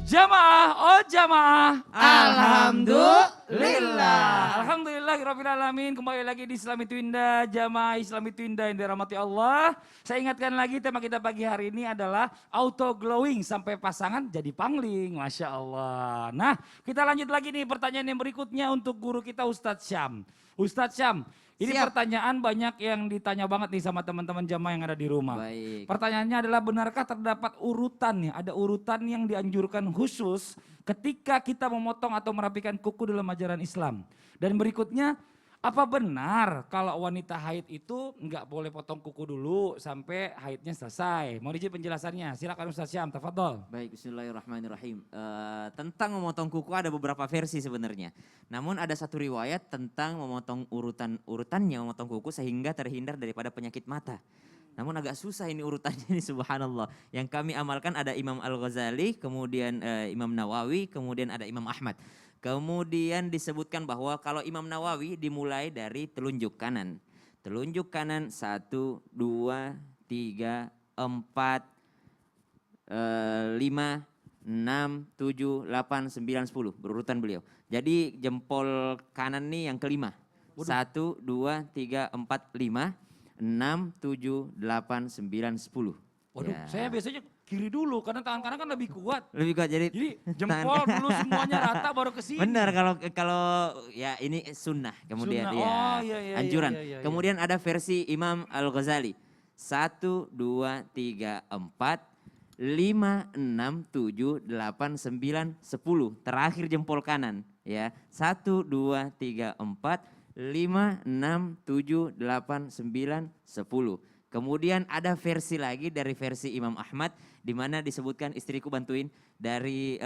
Jamaah, oh jamaah. Alhamdulillah. Alhamdulillahirabbil alamin. Kembali lagi di Islami Twinda, jamaah Islami Twinda yang dirahmati Allah. Saya ingatkan lagi tema kita pagi hari ini adalah auto glowing sampai pasangan jadi pangling. Masya Allah. Nah, kita lanjut lagi nih pertanyaan yang berikutnya untuk guru kita Ustadz Syam. Ustadz Syam, ini Siap. pertanyaan banyak yang ditanya banget nih sama teman-teman jamaah yang ada di rumah. Baik. Pertanyaannya adalah benarkah terdapat urutan nih? Ada urutan yang dianjurkan khusus ketika kita memotong atau merapikan kuku dalam ajaran Islam. Dan berikutnya, apa benar kalau wanita haid itu nggak boleh potong kuku dulu sampai haidnya selesai? Mau izin penjelasannya? Silakan Ustaz Syam, tafadhol. Baik, bismillahirrahmanirrahim. Tentang memotong kuku ada beberapa versi sebenarnya. Namun ada satu riwayat tentang memotong urutannya memotong kuku sehingga terhindar daripada penyakit mata. Namun agak susah ini urutannya ini subhanallah. Yang kami amalkan ada Imam Al-Ghazali, kemudian Imam Nawawi, kemudian ada Imam Ahmad. Kemudian disebutkan bahwa kalau Imam Nawawi dimulai dari telunjuk kanan. Telunjuk kanan 1, 2, 3, 4, 5, 6, 7, 8, 9, 10. Berurutan beliau. Jadi jempol kanan nih yang kelima. 1, 2, 3, 4, 5, 6, 7, 8, 9, 10. Waduh, Ya. saya biasanya kiri dulu karena tangan kanan kan lebih kuat. Lebih kuat jadi Jempol dulu semuanya rata baru ke sini. benar kalau ya ini sunnah kemudian Sunnah. ya Oh, iya, anjuran. iya. Kemudian ada versi Imam Al-Ghazali. 1, 2, 3, 4, 5, 6, 7, 8, 9, 10. Terakhir jempol kanan ya. 1, 2, 3, 4, 5, 6, 7, 8, 9, 10. Kemudian ada versi lagi dari versi Imam Ahmad di mana disebutkan istriku bantuin dari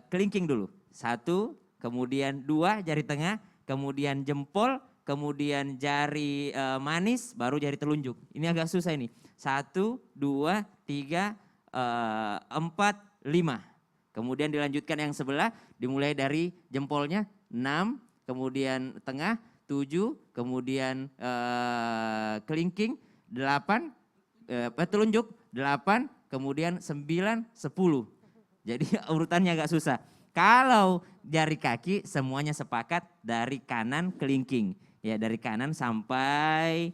kelingking dulu. 1, kemudian 2 jari tengah, kemudian jempol, kemudian jari manis, baru jari telunjuk. Ini agak susah ini. 1, 2, 3, 4, 5. Kemudian dilanjutkan yang sebelah dimulai dari jempolnya 6, kemudian tengah 7, kemudian kelingking 8, telunjuk 8, kemudian 9, 10. Jadi urutannya agak susah. Kalau jari kaki semuanya sepakat dari kanan kelingking. Ya dari kanan sampai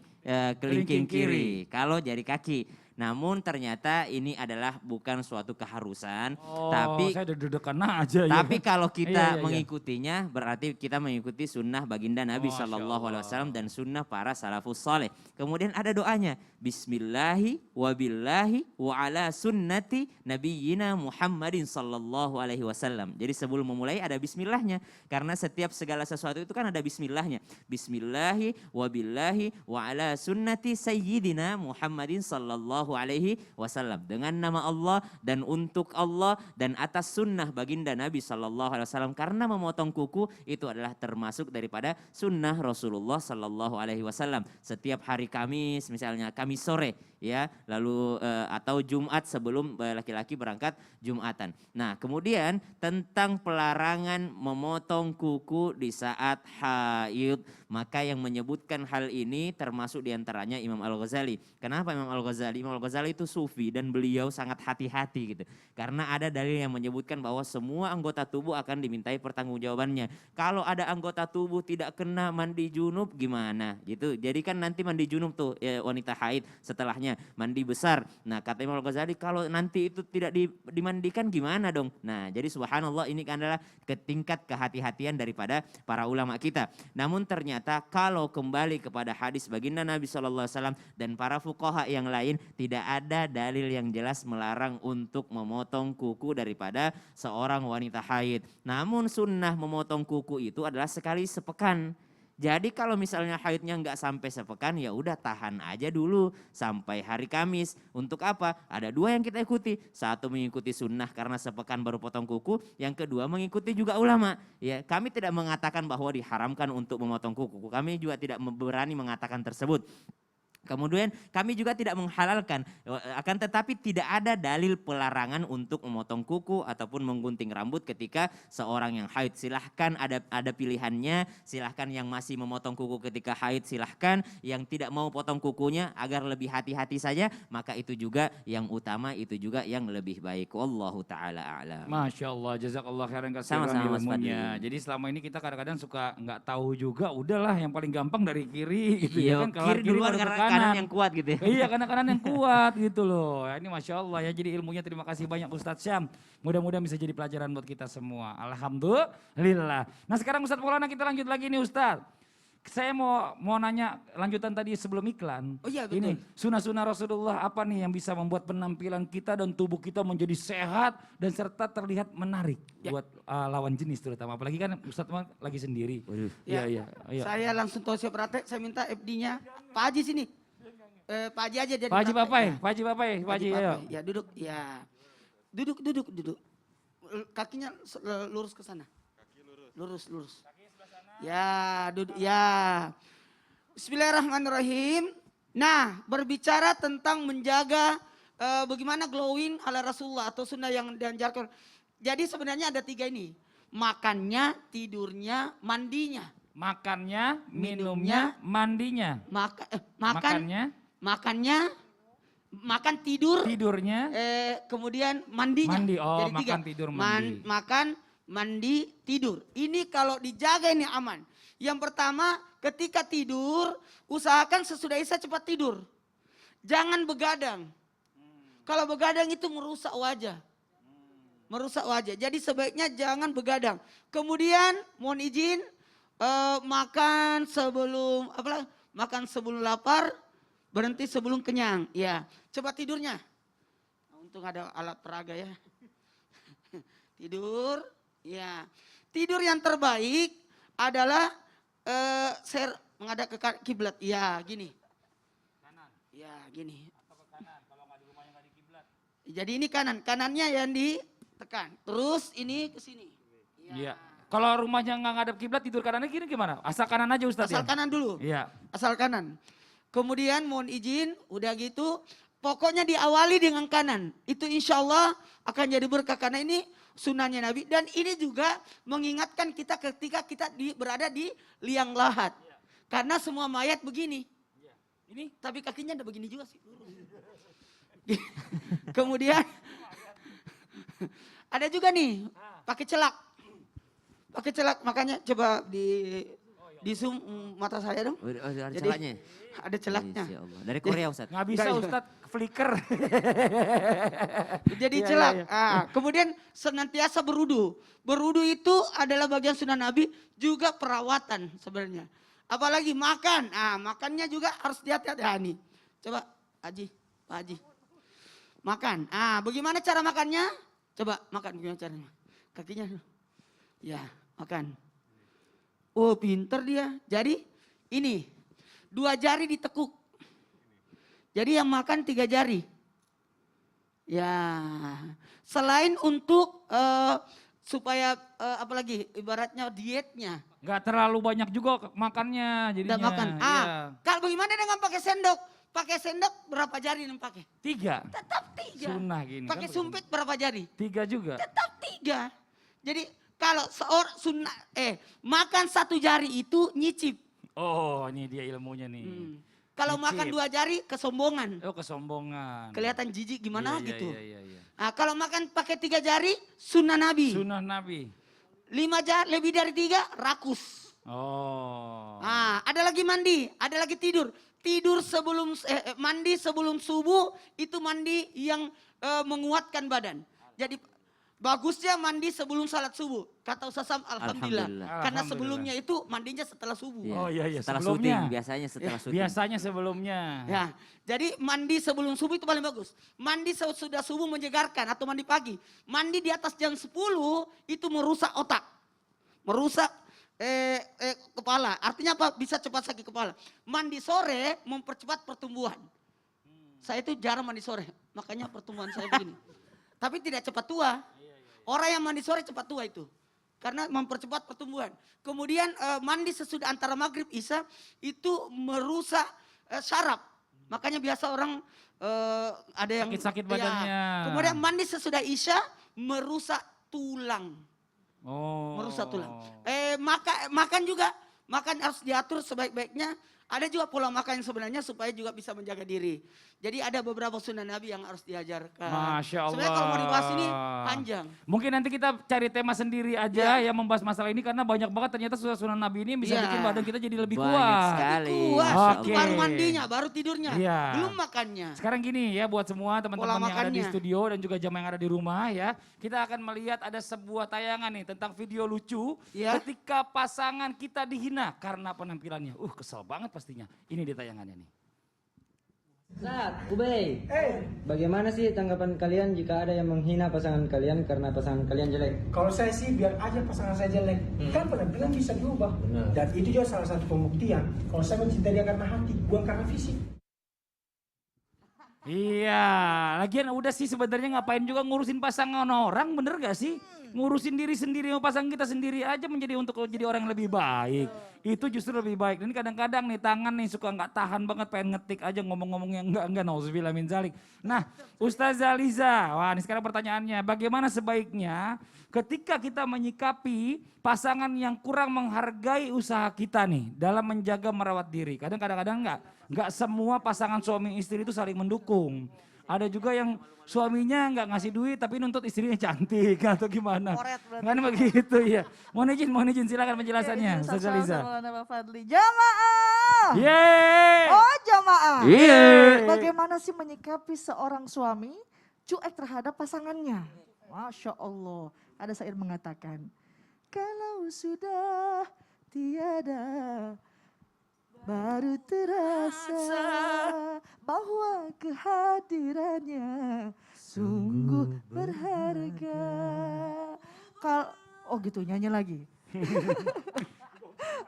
kelingking kiri. Kalau jari kaki. Namun ternyata ini adalah bukan suatu keharusan. Oh, tapi saya deg-degan aja. Tapi kalau kita Iya. mengikutinya berarti kita mengikuti sunnah baginda Nabi SAW dan sunnah para salafus saleh. Kemudian ada doanya. Bismillahi wa billahi wa ala sunnati nabiyyina Muhammadin sallallahu alaihi wasallam. Jadi sebelum memulai ada bismillahnya. Karena setiap segala sesuatu itu kan ada bismillahnya. Bismillahi wa billahi wa ala sunnati sayyidina Muhammadin sallallahu alaihi wasallam. Dengan nama Allah dan untuk Allah dan atas sunnah baginda Nabi sallallahu alaihi wasallam. Karena memotong kuku itu adalah termasuk daripada sunnah Rasulullah sallallahu alaihi wasallam. Setiap hari Kamis misalnya Kamis sore ya, lalu atau Jumat sebelum laki-laki berangkat Jumatan. Nah, kemudian tentang pelarangan memotong kuku di saat haid, maka yang menyebutkan hal ini termasuk diantaranya Imam Al-Ghazali. Kenapa Imam Al-Ghazali? Imam Al-Ghazali itu sufi dan beliau sangat hati-hati gitu. Karena ada dalil yang menyebutkan bahwa semua anggota tubuh akan dimintai pertanggungjawabannya. Kalau ada anggota tubuh tidak kena mandi junub gimana gitu. Jadi kan nanti mandi junub tuh wanita haid setelahnya mandi besar. Nah kata Imam Al-Ghazali kalau nanti itu tidak dimandikan gimana dong. Nah jadi subhanallah ini adalah tingkat kehati-hatian daripada para ulama kita. Namun ternyata kalau kembali kepada hadis baginda Nabi SAW dan para fuqaha yang lain tidak ada dalil yang jelas melarang untuk memotong kuku daripada seorang wanita haid. Namun sunnah memotong kuku itu adalah sekali sepekan. Jadi kalau misalnya haidnya nggak sampai sepekan ya udah tahan aja dulu sampai hari Kamis. Untuk apa? Ada dua yang kita ikuti. Satu mengikuti sunnah karena sepekan baru potong kuku. Yang kedua mengikuti juga ulama. Ya, kami tidak mengatakan bahwa diharamkan untuk memotong kuku. Kami juga tidak berani mengatakan tersebut. Kemudian kami juga tidak menghalalkan, akan tetapi tidak ada dalil pelarangan untuk memotong kuku ataupun menggunting rambut ketika seorang yang haid. Silahkan ada pilihannya, silahkan yang masih memotong kuku ketika haid silahkan, yang tidak mau potong kukunya agar lebih hati-hati saja, maka itu juga yang utama, itu juga yang lebih baik. Wallahu ta'ala a'lam. Masya Allah, jazakallah khairan kasiran Sama-sama, Mas ilmunya. Fadli. Jadi selama ini kita kadang-kadang suka nggak tahu juga, udahlah yang paling gampang dari kiri gitu Iya, ya kan. Kelar kiri duluan baru ke karena kanan yang kuat gitu ya. Iya, karena kanan yang kuat gitu loh. Ya, ini Masya Allah ya, jadi ilmunya terima kasih banyak Ustadz Syam. Mudah-mudahan bisa jadi pelajaran buat kita semua. Alhamdulillah. Nah sekarang Ustadz Maulana kita lanjut lagi nih Ustadz. Saya mau nanya lanjutan tadi sebelum iklan. Oh iya, betul. Ini sunnah-sunnah Rasulullah apa nih yang bisa membuat penampilan kita dan tubuh kita menjadi sehat dan serta terlihat menarik buat lawan jenis terutama. Apalagi kan Ustadz lagi sendiri. Waduh. Iya. Saya langsung tahu praktek, saya minta FD-nya. Pak Haji sini. Pak Haji aja jadi Pak Haji praktek, Bapai, ya. Pak Haji Bapai, Pak Haji ayo. Ya duduk, ya. Duduk. Kakinya lurus ke sana. Lurus. Ya, duduk, ya. Bismillahirrahmanirrahim. Nah, berbicara tentang menjaga bagaimana glowing ala Rasulullah atau sunnah yang dianjurkan. Jadi sebenarnya ada 3 ini. Makannya, tidurnya, mandinya. Makannya, minumnya, mandinya. Makan, tidur, Tidurnya, kemudian mandinya. mandi. Oh, Jadi 3. makan, tidur, mandi. Makan, mandi, tidur. Ini kalau dijaga ini aman. Yang pertama, ketika tidur, usahakan sesudah Isya cepat tidur. Jangan begadang. Kalau begadang itu merusak wajah. Jadi sebaiknya jangan begadang. Kemudian mohon izin makan sebelum lapar, berhenti sebelum kenyang. Ya, cepat tidurnya. Nah, untung ada alat peraga ya. Tidur, ya. Tidur yang terbaik adalah menghadap ke kiblat. Ya, gini. kanan. Ya, gini. Atau ke kanan, kalau nggak di rumahnya nggak di kiblat. Jadi ini kanannya yang ditekan. Terus ini ke sini. Iya. Kalau rumahnya nggak ngadep kiblat, tidur kanannya gini gimana? Asal kanan aja Ustadz Asal ya? kanan dulu. Iya. Asal kanan. Kemudian mohon izin, udah gitu, pokoknya diawali dengan kanan. Itu insya Allah akan jadi berkah karena ini sunnahnya Nabi. Dan ini juga mengingatkan kita ketika kita berada di liang lahat. Karena semua mayat begini. Ini tapi kakinya ada begini juga sih. Kemudian ada juga nih pakai celak. Makanya coba di zoom mata saya dong. Ada Jadi, celaknya. Ada celaknya. Insya Allah. Dari Korea Ustaz. Nggak bisa Nggak, iya. Ustadz, flicker. Jadi Iya, celak. iya. Kemudian senantiasa berudu. Berudu itu adalah bagian sunnah Nabi, juga perawatan sebenarnya. Apalagi makan. Makannya juga harus hati-hati. Nih. Coba Pak Haji. Makan. Bagaimana cara makannya? Coba makan gimana caranya? Kakinya. Ya, makan. Oh, pinter dia. Jadi ini 2 jari ditekuk. Jadi yang makan 3 jari. Ya, selain untuk supaya apalagi ibaratnya dietnya. Nggak terlalu banyak juga makannya jadinya. Udah makan. Iya. Kalau bagaimana dengan pakai sendok? Pakai sendok berapa jari yang pakai? 3. Tetap 3. Sunnah gini. Pakai kan sumpit berapa jari? 3 juga. Tetap 3. Jadi kalau seorang sunnah makan 1 jari itu nyicip. Oh, ini dia ilmunya nih. Kalau Nyicip. makan 2 jari kesombongan. Oh, kesombongan. Kelihatan jijik gimana Iya, gitu. Iya. Nah, kalau makan pakai 3 jari sunnah Nabi. Sunnah Nabi. 5 jari lebih dari 3 rakus. Oh. Ada lagi mandi, ada lagi tidur. Tidur sebelum mandi sebelum subuh itu mandi yang menguatkan badan. Jadi bagusnya mandi sebelum salat subuh. Kata Ustaz Sam, alhamdulillah. Alhamdulillah. Karena Alhamdulillah. sebelumnya itu mandinya setelah subuh. Iya. Oh, iya. Setelah Sebelumnya. syuting, biasanya setelah syuting. Biasanya sebelumnya. Ya, jadi mandi sebelum subuh itu paling bagus. Mandi sesudah subuh menyegarkan atau mandi pagi. Mandi di atas jam 10 itu merusak otak. Merusak kepala. Artinya apa? Bisa cepat sakit kepala. Mandi sore mempercepat pertumbuhan. Saya itu jarang mandi sore, makanya pertumbuhan saya begini. Tapi tidak cepat tua. Orang yang mandi sore cepat tua itu. Karena mempercepat pertumbuhan. Kemudian mandi sesudah antara maghrib isya itu merusak syaraf. Makanya biasa orang ada yang Sakit-sakit ya, badannya. kemudian mandi sesudah Isya merusak tulang. Oh. Merusak tulang. Makan juga, makan harus diatur sebaik-baiknya. Ada juga pola makan yang sebenarnya supaya juga bisa menjaga diri. Jadi ada beberapa sunnah Nabi yang harus diajarkan. Masya Allah. Sebenarnya kalau mau dibahas ini panjang. Mungkin nanti kita cari tema sendiri aja yang membahas masalah ini karena banyak banget ternyata sunnah Nabi ini bisa Iya. bikin badan kita jadi lebih Banyak kuat. sekali. Kuat, Masya Oke. baru mandinya, baru tidurnya, Iya. belum makannya. Sekarang gini ya buat semua teman-teman Pola yang ada di makannya. studio dan juga jamaah yang ada di rumah ya. Kita akan melihat ada sebuah tayangan nih tentang video lucu Ya. ketika pasangan kita dihina karena penampilannya. Kesel banget pastinya. Ini di tayangannya nih. Zat, Ubay, bagaimana sih tanggapan kalian jika ada yang menghina pasangan kalian karena pasangan kalian jelek? Kalau saya sih biar aja pasangan saya jelek, kan penampilan bisa diubah. Benar. Dan itu juga salah satu pembuktian. Kalau saya mencintai dia karena hati, bukan karena fisik. Iya, lagian udah sih sebenarnya ngapain juga ngurusin pasangan orang, bener gak sih? Ngurusin diri sendiri sama pasangan kita sendiri aja menjadi untuk jadi orang yang lebih baik. Itu justru lebih baik. Ini kadang-kadang nih tangan nih suka nggak tahan banget pengen ngetik aja ngomong-ngomong yang enggak nauzubillah min zalik. Nah, Ustazah Liza, wah ini sekarang pertanyaannya, bagaimana sebaiknya ketika kita menyikapi pasangan yang kurang menghargai usaha kita nih dalam menjaga merawat diri. Kadang-kadang nggak semua pasangan suami istri itu saling mendukung. Ada juga yang suaminya nggak ngasih duit tapi nuntut istrinya cantik atau gimana. Kan begitu ya. Mohon izin silakan penjelasannya Ustazah Liza. Pak Fadli. Jamaah. Yeay. Oh jamaah. Iya. Bagaimana sih menyikapi seorang suami cuek terhadap pasangannya? Masya Allah. Ada syair mengatakan, kalau sudah tiada baru terasa bahwa kehadirannya sungguh berharga. Oh gitu nyanyi lagi.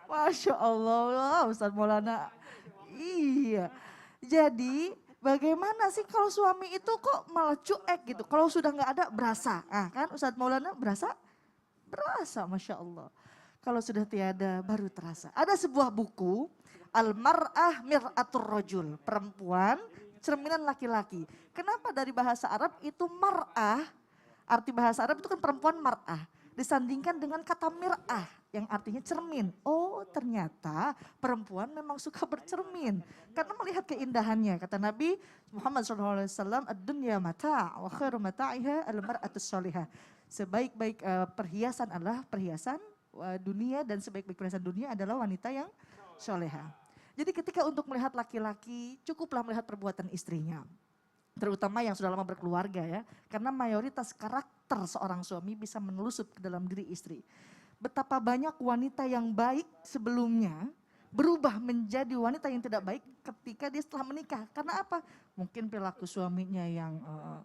Masya Allah Ustaz Maulana. Iya. Jadi bagaimana sih kalau suami itu kok malah cuek gitu. Kalau sudah nggak ada berasa. Ah kan Ustaz Maulana berasa? Berasa Masya Allah. Kalau sudah tiada baru terasa. Ada sebuah buku. Al-mar'ah mir'atur rajul, perempuan cerminan laki-laki. Kenapa dari bahasa Arab itu mar'ah, arti bahasa Arab itu kan perempuan mar'ah. Disandingkan dengan kata mir'ah yang artinya cermin. Oh ternyata perempuan memang suka bercermin. Karena melihat keindahannya. Kata Nabi Muhammad SAW, ad-dunya mata' wa khairu mata'iha al-mar'atus solihah. Sebaik-baik perhiasan adalah perhiasan dunia dan sebaik-baik perhiasan dunia adalah wanita yang soleha. Jadi ketika untuk melihat laki-laki cukuplah melihat perbuatan istrinya. Terutama yang sudah lama berkeluarga ya. Karena mayoritas karakter seorang suami bisa menelusup ke dalam diri istri. Betapa banyak wanita yang baik sebelumnya berubah menjadi wanita yang tidak baik ketika dia setelah menikah. Karena apa? Mungkin perilaku suaminya yang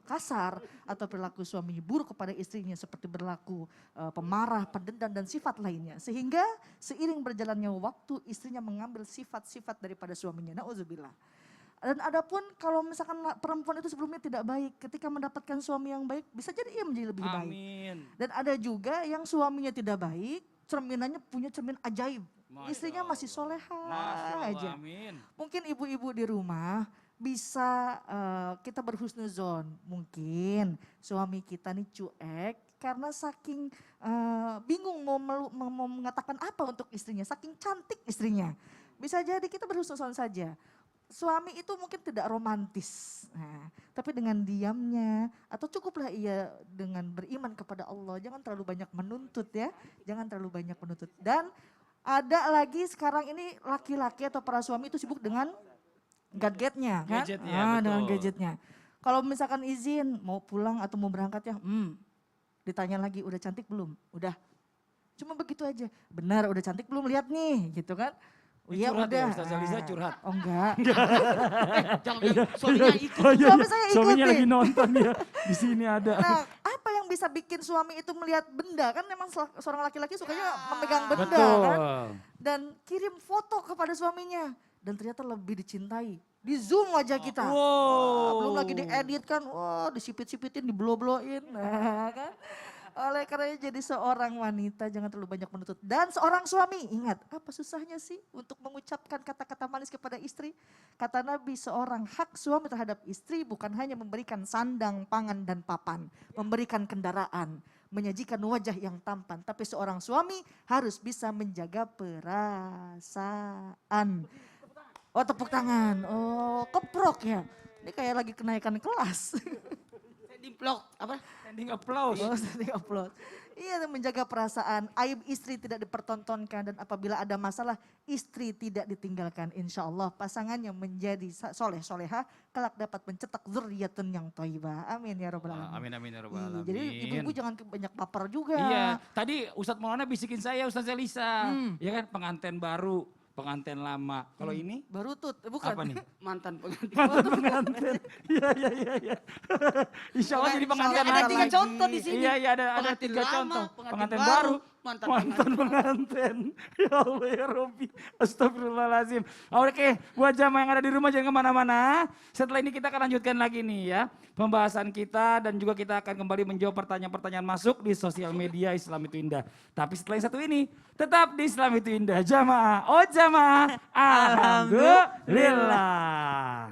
kasar atau perilaku suaminya buruk kepada istrinya seperti berlaku pemarah, pendendam dan sifat lainnya. Sehingga seiring berjalannya waktu istrinya mengambil sifat-sifat daripada suaminya. Na'udzubillah. Dan adapun kalau misalkan perempuan itu sebelumnya tidak baik, ketika mendapatkan suami yang baik bisa jadi ia menjadi lebih baik. Amin. Dan ada juga yang suaminya tidak baik, cerminannya punya cermin ajaib. Masya Istrinya masih soleha Masya Allah, aja. amin. Mungkin ibu-ibu di rumah bisa kita berhusnuzon. Mungkin suami kita nih cuek karena saking bingung mau mengatakan apa untuk istrinya. Saking cantik istrinya. Bisa jadi kita berhusnuzon saja. Suami itu mungkin tidak romantis, tapi dengan diamnya atau cukuplah ia dengan beriman kepada Allah. Jangan terlalu banyak menuntut ya, jangan terlalu banyak menuntut. Dan ada lagi sekarang ini laki-laki atau para suami itu sibuk dengan gadgetnya kan? Gadget, ya, Dengan betul. gadgetnya. Kalau misalkan izin mau pulang atau mau berangkat ya, ditanya lagi udah cantik belum? Udah. Cuma begitu aja. Benar udah cantik belum? Lihat nih gitu kan. Oh iya Curhat ya, udah. Ustazah Liza curhat. Oh enggak. Jangan bilang suaminya ikut. Suami saya Suaminya ikutin. lagi nonton ya. Di sini ada. Nah, apa yang bisa bikin suami itu melihat benda? Kan memang seorang laki-laki sukanya memegang benda Betul. kan. Dan kirim foto kepada suaminya. Dan ternyata lebih dicintai. Di zoom wajah kita. Wow. Wah, belum lagi diedit kan. Wah disipit-sipitin, diblo-bloin. Nah, kan. Oleh karena jadi seorang wanita jangan terlalu banyak menuntut. Dan seorang suami, ingat apa susahnya sih untuk mengucapkan kata-kata manis kepada istri? Kata Nabi, seorang hak suami terhadap istri bukan hanya memberikan sandang, pangan, dan papan. Memberikan kendaraan, menyajikan wajah yang tampan. Tapi seorang suami harus bisa menjaga perasaan. Oh tepuk tangan, oh keprok ya. Ini kayak lagi kenaikan kelas. Dimplok apa? Standing applause. Oh, standing applause. Iya, menjaga perasaan. Aib istri tidak dipertontonkan dan apabila ada masalah istri tidak ditinggalkan. Insya Allah pasangannya menjadi soleh soleha kelak dapat mencetak zurriyatun yang thayyibah. Amin ya rabbal alamin. Amin amin ya rabbal Iya, alamin. jadi ibu-ibu jangan banyak baper juga. Iya, tadi Ustadz Maulana bisikin saya, Ustadz Elisa. Hmm. Ya kan, pengantin baru, pengantin lama. Kalau ini Berutut, bukan. apa nih? Mantan pengantin. Mantan pengantin. Iya, iya, iya. iya. Insya Allah jadi pengantin Ada lagi. 3 contoh di sini. Iya, iya ada Pengantin 3 lama, contoh. pengantin baru, baru, mantan pengantin. Ya Allah ya Rabbi. Astagfirullahaladzim. Oke, buat jamaah yang ada di rumah jangan kemana-mana. Setelah ini kita akan lanjutkan lagi nih ya. Pembahasan kita dan juga kita akan kembali menjawab pertanyaan-pertanyaan masuk di sosial media Islam Itu Indah. Tapi setelah yang satu ini, tetap di Islam Itu Indah. Jamaah, oh jamaah. Alhamdulillah.